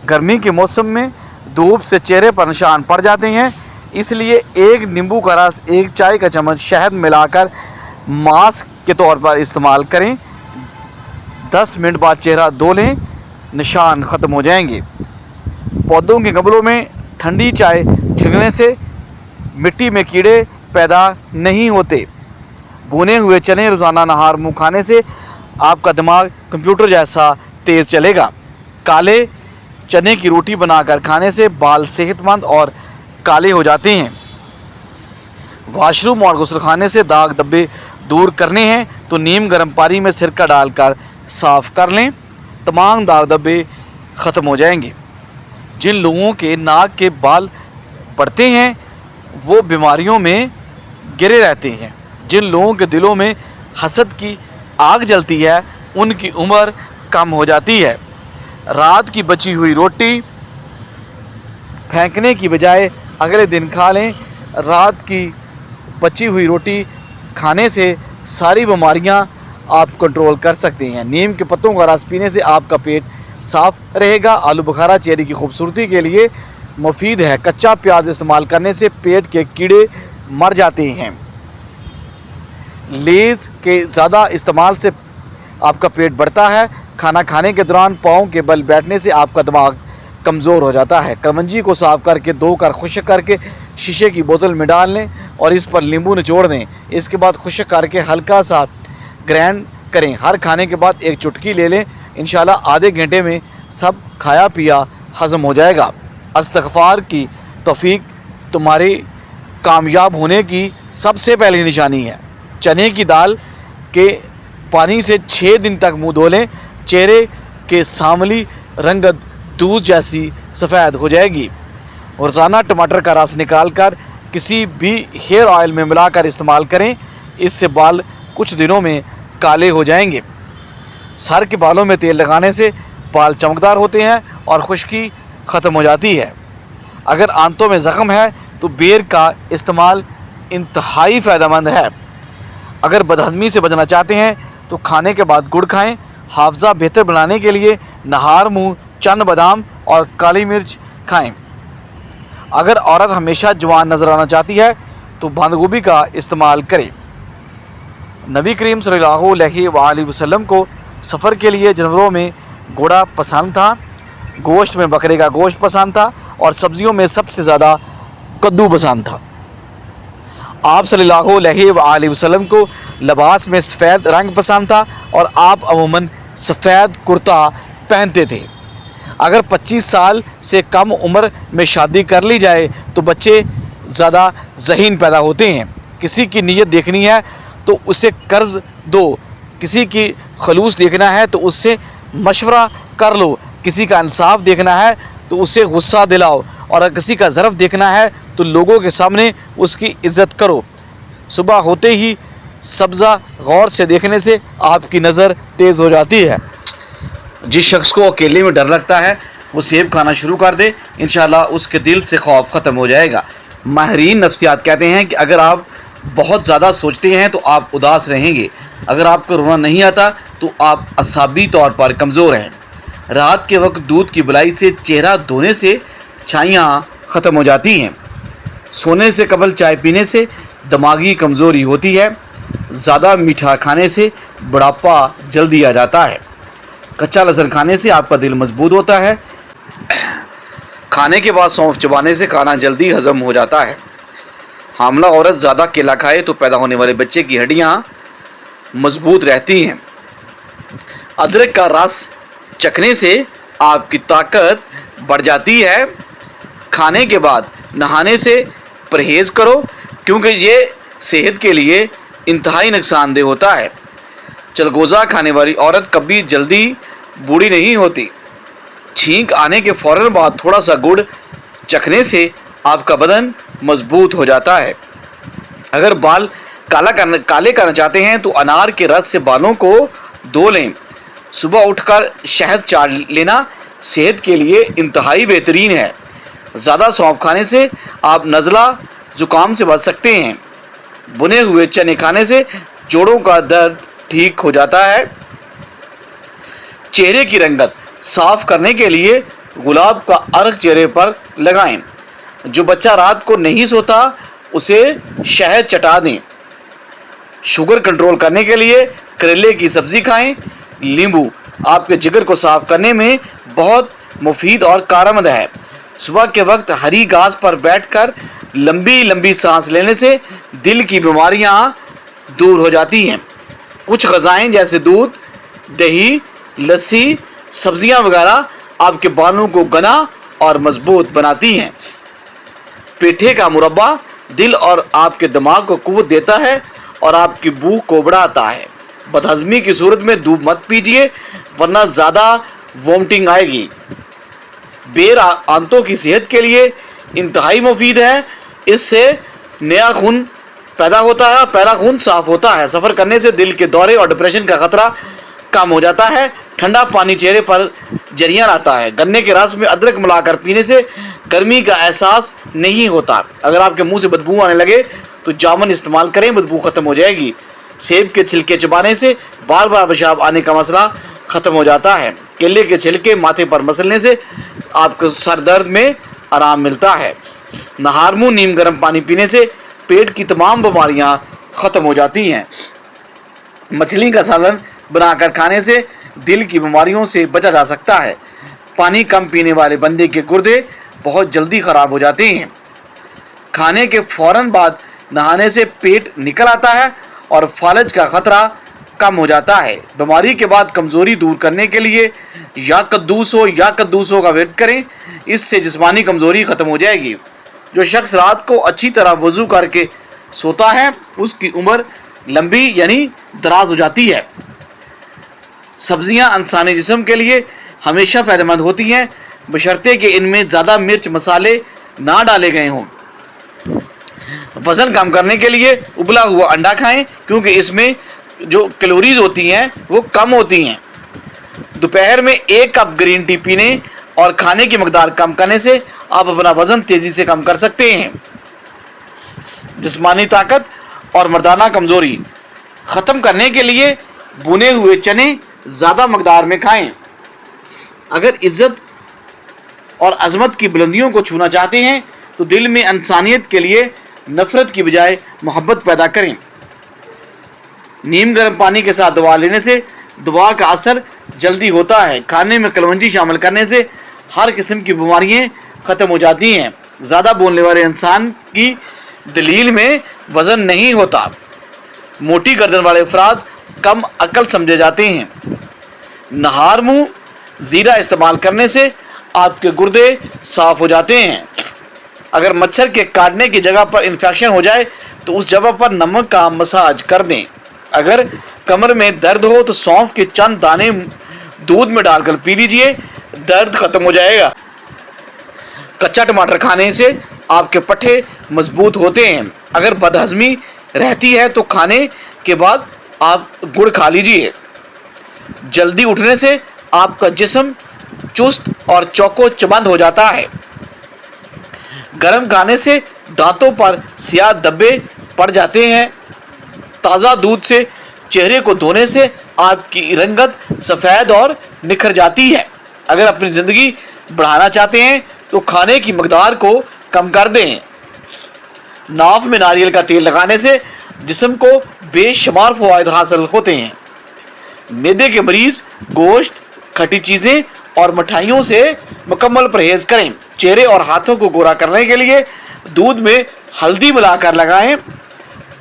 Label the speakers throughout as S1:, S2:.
S1: गर्मी के मौसम में धूप से चेहरे पर निशान पड़ जाते हैं, इसलिए एक नींबू का रस, एक चाय का चम्मच शहद मिलाकर मास्क के तौर पर इस्तेमाल करें। 10 मिनट बाद चेहरा धो लें, निशान ख़त्म हो जाएंगे। पौधों के गमलों में ठंडी चाय छिड़कने से मिट्टी में कीड़े पैदा नहीं होते। भुने हुए चने रोज़ाना नहार मुँह खाने से आपका दिमाग कंप्यूटर जैसा तेज़ चलेगा। काले चने की रोटी बनाकर खाने से बाल सेहतमंद और काले हो जाते हैं। वाशरूम और गुस्लखाने से दाग धब्बे दूर करने हैं तो नीम गर्म पानी में सिरका डालकर साफ़ कर लें, तमाम दाग धब्बे ख़त्म हो जाएंगे। जिन लोगों के नाक के बाल पड़ते हैं वो बीमारियों में गिरे रहते हैं। जिन लोगों के दिलों में हसद की आग जलती है उनकी उम्र कम हो जाती है। रात की बची हुई रोटी फेंकने की बजाय अगले दिन खा लें। रात की बची हुई रोटी खाने से सारी बीमारियां आप कंट्रोल कर सकते हैं। नीम के पत्तों का रस पीने से आपका पेट साफ रहेगा। आलू बुखारा चेहरे की खूबसूरती के लिए मुफीद है। कच्चा प्याज इस्तेमाल करने से पेट के कीड़े मर जाते हैं। लेज़ के ज़्यादा इस्तेमाल से आपका पेट बढ़ता है। खाना खाने के दौरान पाँव के बल बैठने से आपका दिमाग कमज़ोर हो जाता है। कलमंजी को साफ़ करके धोकर खुश्क करके शीशे की बोतल में डाल लें और इस पर नींबू निचोड़ दें। इसके बाद खुश्क करके हल्का सा ग्राइंड करें। हर खाने के बाद एक चुटकी ले लें। इंशाल्लाह आधे घंटे में सब खाया पिया हज़म हो जाएगा। इस्तिग़फ़ार की तौफ़ीक तुम्हारे कामयाब होने की सबसे पहली निशानी है। चने की दाल के पानी से 6 दिन तक मुँह धो लें। चेहरे के सांवली रंगत दूध जैसी सफ़ेद हो जाएगी। रोज़ाना टमाटर का रस निकाल कर किसी भी हेयर ऑयल में मिलाकर इस्तेमाल करें। इससे बाल कुछ दिनों में काले हो जाएंगे। सर के बालों में तेल लगाने से बाल चमकदार होते हैं और खुश्की ख़त्म हो जाती है। अगर आंतों में ज़ख्म है तो बेर का इस्तेमाल इंतहाई फ़ायदेमंद है। अगर बदहज़मी से बचना चाहते हैं तो खाने के बाद गुड़ खाएं। हाफ़ज़ा बेहतर बनाने के लिए नहार मुँह चंद बादाम और काली मिर्च खाएं। अगर औरत हमेशा जवान नज़र आना चाहती है तो बंद गोभी का इस्तेमाल करें। नबी करीम सल्लल्लाहु अलैहि वसल्लम को सफ़र के लिए जानवरों में घोड़ा पसंद था, गोश्त में बकरे का गोश्त पसंद था और सब्ज़ियों में सबसे ज़्यादा कद्दू पसंद था। आप सल्लल्लाहु अलैहि वसल्लम को लिबास में सफ़ेद रंग पसंद था और आप अमूमन सफ़ेद कुर्ता पहनते थे। अगर 25 साल से कम उम्र में शादी कर ली जाए तो बच्चे ज़्यादा ज़हीन पैदा होते हैं। किसी की नीयत देखनी है तो उसे कर्ज़ दो, किसी की खलूस देखना है तो उससे मशवरा कर लो, किसी का इंसाफ देखना है तो उसे गुस्सा दिलाओ और अगर किसी का ज़रफ़ देखना है तो लोगों के सामने उसकी इज़्ज़त करो। सुबह होते ही सब्ज़ा गौर से देखने से आपकी नज़र तेज़ हो जाती है। जिस शख्स को अकेले में डर लगता है वो सेब खाना शुरू कर दे, इंशाल्लाह उसके दिल से खौफ ख़त्म हो जाएगा। माहिरीन नफ्सियात कहते हैं कि अगर आप बहुत ज़्यादा सोचते हैं तो आप उदास रहेंगे। अगर आपको रोना नहीं आता तो आप असाबी तौर पर कमज़ोर हैं। रात के वक्त दूध की बुलाई से चेहरा धोने से छाइयाँ ख़त्म हो जाती हैं। सोने से कबल चाय पीने से दिमागी कमज़ोरी होती है। ज़्यादा मीठा खाने से बुढ़ापा जल्दी आ जाता है। कच्चा लहसुन खाने से आपका दिल मजबूत होता है। खाने के बाद सौंफ चबाने से खाना जल्दी हज़म हो जाता है। हामला औरत ज़्यादा केला खाए तो पैदा होने वाले बच्चे की हड्डियाँ मजबूत रहती हैं। अदरक का रस चखने से आपकी ताकत बढ़ जाती है। खाने के बाद नहाने से परहेज़ करो क्योंकि ये सेहत के लिए इंतहाई नुकसानदेह होता है। चलगोज़ा खाने वाली औरत कभी जल्दी बूढ़ी नहीं होती। छींक आने के फ़ौरन बाद थोड़ा सा गुड़ चखने से आपका बदन मजबूत हो जाता है। अगर बाल काले करना चाहते हैं तो अनार के रस से बालों को धो लें। सुबह उठकर शहद चाट लेना सेहत के लिए इंतहाई बेहतरीन है। ज़्यादा सौंफ खाने से आप नज़ला ज़ुकाम से बच सकते हैं। बुने हुए चने खाने से जोड़ों का दर्द ठीक हो जाता है। चेहरे की रंगत साफ करने के लिए गुलाब का अर्क चेहरे पर लगाएं। जो बच्चा रात को नहीं सोता उसे शहद चटा दें। शुगर कंट्रोल करने के लिए करेले की सब्जी खाएं। नींबू आपके जिगर को साफ करने में बहुत मुफीद और कारगर है। सुबह के वक्त हरी घास पर बैठकर लंबी लंबी सांस लेने से दिल की बीमारियां दूर हो जाती हैं। कुछ ग़िज़ाएं जैसे दूध, दही, लस्सी, सब्जियां वगैरह आपके बालों को घना और मजबूत बनाती हैं। पेठे का मुरब्बा दिल और आपके दिमाग को कुव्वत देता है और आपकी भूख को बढ़ाता है। बदहज़मी की सूरत में दूध मत पीजिए वरना ज़्यादा वोमिटिंग आएगी। बेर आंतों की सेहत के लिए इंतहाई मुफीद है। इससे नया खून पैदा होता है, पहला खून साफ होता है। सफ़र करने से दिल के दौरे और डिप्रेशन का खतरा कम हो जाता है। ठंडा पानी चेहरे पर जरियाँ लाता है। गन्ने के रस में अदरक मिलाकर पीने से गर्मी का एहसास नहीं होता। अगर आपके मुंह से बदबू आने लगे तो जामुन इस्तेमाल करें, बदबू ख़त्म हो जाएगी। सेब के छिलके चबाने से बार बार पेशाब आने का मसला ख़त्म हो जाता है। केले के छिलके माथे पर मसलने से आपको सर दर्द में आराम मिलता है। नहार मुँह नीम गर्म पानी पीने से पेट की तमाम बीमारियां ख़त्म हो जाती हैं। मछली का सालन बनाकर खाने से दिल की बीमारियों से बचा जा सकता है। पानी कम पीने वाले बंदे के गुर्दे बहुत जल्दी ख़राब हो जाते हैं। खाने के फ़ौरन बाद नहाने से पेट निकल आता है और फालज का ख़तरा कम हो जाता है। बीमारी के बाद कमज़ोरी दूर करने के लिए या कद्दूसों का वेट करें, इससे जिस्मानी कमज़ोरी ख़त्म हो जाएगी। जो शख्स रात को अच्छी तरह वज़ू करके सोता है उसकी उम्र लंबी यानी दराज हो जाती है। सब्जियां इंसानी जिस्म के लिए हमेशा फ़ायदेमंद होती हैं बशर्ते कि इनमें ज़्यादा मिर्च मसाले ना डाले गए हों। वज़न कम करने के लिए उबला हुआ अंडा खाएं क्योंकि इसमें जो कैलोरीज होती हैं वो कम होती हैं। दोपहर में 1 कप ग्रीन टी पीने और खाने की मकदार कम करने से आप अपना वज़न तेज़ी से कम कर सकते हैं। जिस्मानी ताकत और मर्दाना कमज़ोरी ख़त्म करने के लिए भुने हुए चने ज़्यादा मकदार में खाएं। अगर इज़्ज़त और अज़मत की बुलंदियों को छूना चाहते हैं तो दिल में इंसानियत के लिए नफ़रत की बजाय मोहब्बत पैदा करें। नीम गर्म पानी के साथ दवा लेने से दवा का असर जल्दी होता है। खाने में कलवंजी शामिल करने से हर किस्म की बीमारियाँ ख़त्म हो जाती हैं। ज़्यादा बोलने वाले इंसान की दलील में वज़न नहीं होता। मोटी गर्दन वाले अफराद कम अक्ल समझे जाते हैं। नहार मुँह ज़ीरा इस्तेमाल करने से आपके गुर्दे साफ़ हो जाते हैं। अगर मच्छर के काटने की जगह पर इन्फेक्शन हो जाए तो उस जगह पर नमक का मसाज कर दें। अगर कमर में दर्द हो तो सौंफ के चंद दाने दूध में डालकर पी लीजिए, दर्द ख़त्म हो जाएगा। कच्चा टमाटर खाने से आपके पट्टे मजबूत होते हैं। अगर बदहज़मी रहती है तो खाने के बाद आप गुड़ खा लीजिए। जल्दी उठने से आपका जिस्म चुस्त और चौको-चबंद हो जाता है। गर्म खाने से दांतों पर स्याह धब्बे पड़ जाते हैं। ताज़ा दूध से चेहरे को धोने से आपकी रंगत सफ़ेद और निखर जाती है। अगर अपनी ज़िंदगी बढ़ाना चाहते हैं तो खाने की मकदार को कम कर दें। नाफ में नारियल का तेल लगाने से जिस्म को बेशुमार फ़वाइद हासिल होते हैं। मैदे के मरीज़ गोश्त, खट्टी चीज़ें और मिठाइयों से मुकम्मल परहेज़ करें। चेहरे और हाथों को गोरा करने के लिए दूध में हल्दी मिलाकर लगाएं।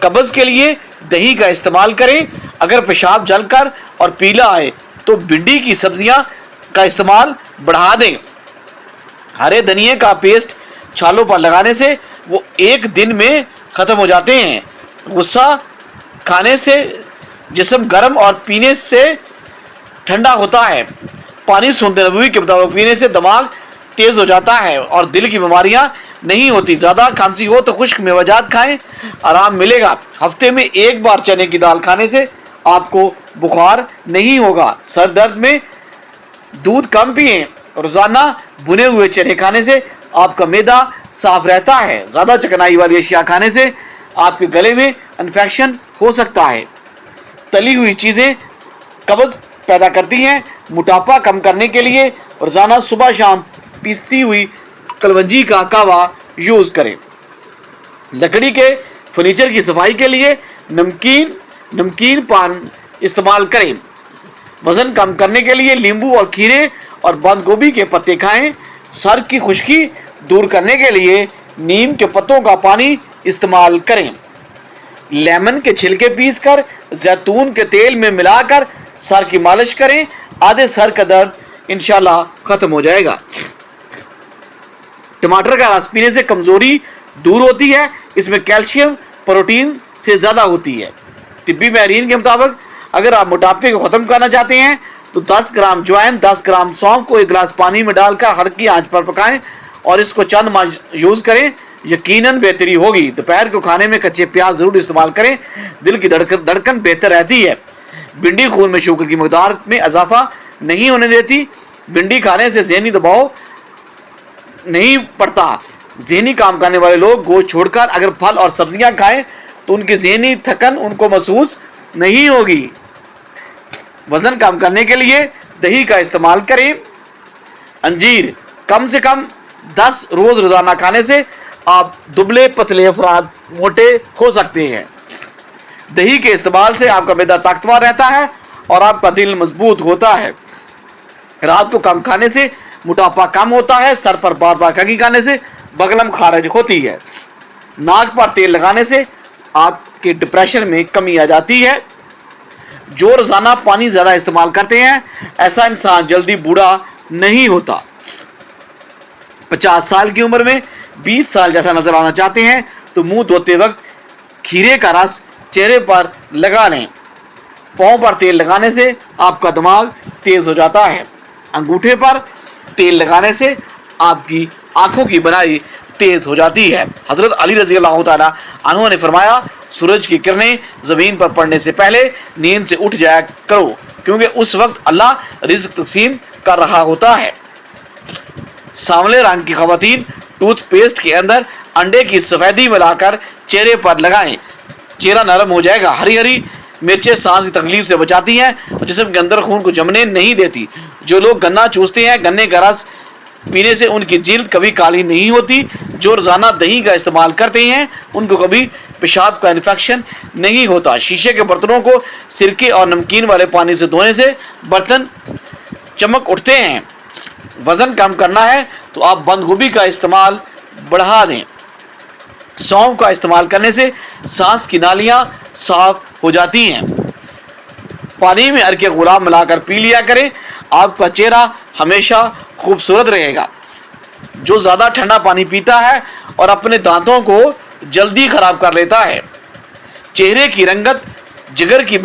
S1: कब्ज़ के लिए दही का इस्तेमाल करें। अगर पेशाब जलकर और पीला आए तो भिंडी की सब्जियां का इस्तेमाल बढ़ा दें। हरे धनिए का पेस्ट छालों पर लगाने से वो 1 दिन में ख़त्म हो जाते हैं। गुस्सा खाने से जिस्म गर्म और पीने से ठंडा होता है। पानी सुन्नत नबवी के मुताबिक पीने से दिमाग तेज़ हो जाता है और दिल की बीमारियां नहीं होती। ज़्यादा खांसी हो तो खुश्क मेवाजात खाएं, आराम मिलेगा। हफ्ते में 1 बार चने की दाल खाने से आपको बुखार नहीं होगा। सर दर्द में दूध कम पिएं। रोज़ाना भुने हुए चने खाने से आपका मैदा साफ रहता है। ज़्यादा चिकनाई वाली अशिया खाने से आपके गले में इन्फेक्शन हो सकता है। तली हुई चीज़ें कब्ज़ पैदा करती हैं। मोटापा कम करने के लिए रोज़ाना सुबह शाम पीसी हुई कलवंजी का कहवा यूज़ करें। लकड़ी के फर्नीचर की सफाई के लिए नमकीन पान इस्तेमाल करें। वजन कम करने के लिए नींबू और खीरे और बंद गोभी के पत्ते खाएं। सर की खुश्की दूर करने के लिए नीम के पत्तों का पानी इस्तेमाल करें। लेमन के छिलके पीसकर जैतून के तेल में मिलाकर सर की मालिश करें। आधे सर का दर्द इंशाल्लाह खत्म हो जाएगा। टमाटर का रस पीने से कमजोरी दूर होती है। इसमें कैल्शियम प्रोटीन से ज़्यादा होती है। तिब्बी माहिरीन के मुताबिक अगर आप मोटापे को ख़त्म करना चाहते हैं तो 10 ग्राम ज्वाइन, 10 ग्राम सौंफ को 1 गिलास पानी में डालकर हल्की आंच पर पकाएं और इसको चंद माह यूज़ करें, यकीनन बेहतरी होगी। दोपहर को खाने में कच्चे प्याज ज़रूर इस्तेमाल करें, दिल की धड़कन बेहतर रहती है। भिंडी खून में शुगर की मकदार में इजाफा नहीं होने देती। भिंडी खाने से ज़हनी दबाव नहीं पड़ता। ज़हनी काम करने वाले लोग गोश्त छोड़कर अगर फल और सब्जियां खाएं तो उनकी ज़हनी थकन उनको महसूस नहीं होगी। वजन कम करने के लिए दही का इस्तेमाल करें। अंजीर कम से कम 10 रोज़ाना खाने से आप दुबले पतले अफराद मोटे हो सकते हैं। दही के इस्तेमाल से आपका मैदा ताकतवर रहता है और आपका दिल मजबूत होता है। रात को कम खाने से मोटापा कम होता है। सर पर बार बार कंघी खाने से बगलम खारिज होती है। नाक पर तेल लगाने से आपके डिप्रेशन में कमी आ जाती है। जो रोजाना पानी ज़्यादा इस्तेमाल करते हैं ऐसा इंसान जल्दी बूढ़ा नहीं होता। 50 साल की उम्र में 20 साल जैसा नजर आना चाहते हैं तो मुंह धोते वक्त खीरे का रस चेहरे पर लगा लें। पाँव पर तेल लगाने से आपका दिमाग तेज हो जाता है। अंगूठे पर तेल लगाने से आपकी आंखों की बनाई तेज हो जाती है। हजरत अली रजी अल्लाह तआला अन्हु ने फरमाया, सूरज की किरणें ज़मीन पर पड़ने से पहले नींद से उठ जाया करो, क्योंकि उस वक्त अल्लाह रिज़्क तकसीम कर रहा होता है। सांवले रंग की ख़वातीन टूथपेस्ट के अंदर अंडे की सफ़ेदी मिलाकर चेहरे पर लगाएं, चेहरा नरम हो जाएगा। हरी हरी मिर्चें सांस की तकलीफ से बचाती हैं और जिस्म के अंदर खून को जमने नहीं देती। जो लोग गन्ना चूसते हैं, गन्ने का रस पीने से उनकी जिल्द कभी काली नहीं होती। जो रोज़ाना दही का इस्तेमाल करते हैं उनको कभी पेशाब का इन्फेक्शन नहीं होता। शीशे के बर्तनों को सिरके और नमकीन वाले पानी से धोने से बर्तन चमक उठते हैं। वज़न कम करना है तो आप बंद गोभी का इस्तेमाल बढ़ा दें। सौंफ का इस्तेमाल करने से सांस की नालियाँ साफ हो जाती हैं। पानी में अर्के गुलाब मिलाकर पी लिया करें, आपका चेहरा हमेशा खूबसूरत रहेगा। जो ज़्यादा ठंडा पानी पीता है और अपने दांतों को जल्दी ख़राब कर लेता है। चेहरे की रंगत जिगर की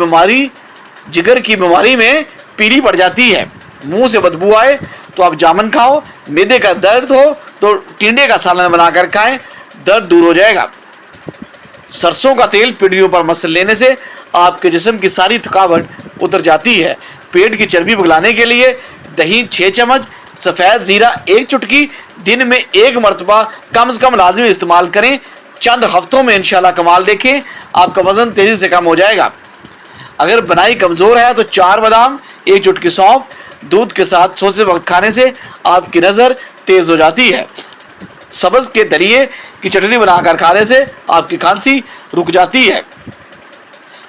S1: बीमारी में पीली पड़ जाती है। मुंह से बदबू आए तो आप जामुन खाओ। मैदे का दर्द हो तो टिंडे का सालन बनाकर खाएं, दर्द दूर हो जाएगा। सरसों का तेल पीढ़ियों पर मसल लेने से आपके जिस्म की सारी थकावट उतर जाती है। पेट की चर्बी पिघलाने के लिए दही 6 चम्मच, सफ़ेद ज़ीरा 1 चुटकी दिन में 1 मरतबा कम से कम लाजमी इस्तेमाल करें। चंद हफ्तों में इंशाल्लाह कमाल देखें, आपका वज़न तेज़ी से कम हो जाएगा। अगर बनाई कमज़ोर है तो 4 बादाम, 1 चुटकी सौंफ दूध के साथ सोते वक्त खाने से आपकी नज़र तेज़ हो जाती है। सब्ज़ के दलिए की चटनी बनाकर खाने से आपकी खांसी रुक जाती है।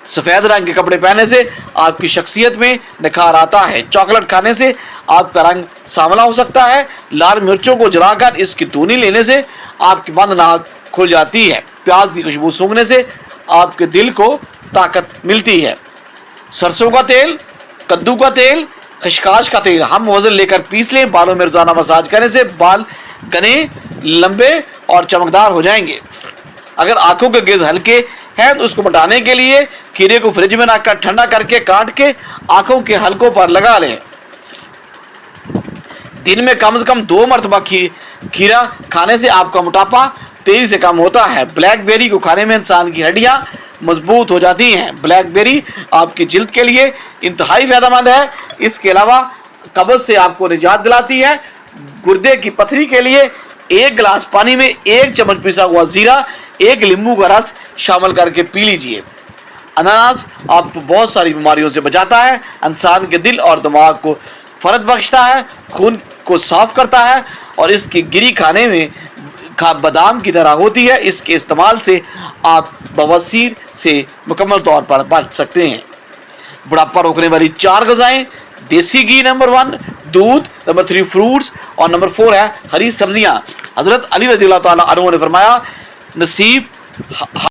S1: सफ़ेद रंग के कपड़े पहनने से आपकी शख्सियत में निखार आता है। चॉकलेट खाने से आपका रंग सांवला हो सकता है। लाल मिर्चों को जलाकर इसकी धुनी लेने से आपकी बंद नाक खुल जाती है। प्याज की खुशबू सूंघने से आपके दिल को ताकत मिलती है। सरसों का तेल, कद्दू का तेल, खसखस का तेल हम वज़न लेकर पीस लें। बालों में रोज़ाना मसाज करने से बाल घने, लंबे और चमकदार हो जाएंगे। अगर आंखों के गिर्द हल्के हैं तो उसको मिटाने के लिए खीरे को फ्रिज में रखकर ठंडा करके काट के आंखों के हलकों पर लगा लें। दिन में कम से कम 2 मरतबा खीरा खाने से आपका मोटापा तेजी से कम होता है। ब्लैकबेरी को खाने में इंसान की हड्डियां मजबूत हो जाती हैं। ब्लैकबेरी आपकी जिल्द के लिए इंतहाई फ़ायदेमंद है। इसके अलावा कब्ज़ से आपको निजात दिलाती है। गुर्दे की पथरी के लिए 1 गिलास पानी में 1 चम्मच पिसा हुआ ज़ीरा, 1 नींबू का रस शामिल करके पी लीजिए। अनानास आपको बहुत सारी बीमारियों से बचाता है। इंसान के दिल और दिमाग को फ़र्ज बख्शता है। खून کو صاف کرتا ہے اور اس کی گری کھانے میں بادام کی طرح ہوتی ہے. اس کے استعمال سے آپ بواسیر سے مکمل طور پر بچ سکتے ہیں. بڑھاپا روکنے والی 4 غذائیں: دیسی گھی نمبر 1، دودھ نمبر 3، فروٹس، اور نمبر 4 ہے ہری سبزیاں. حضرت علی رضی اللہ تعالیٰ عنہ نے فرمایا، نصیب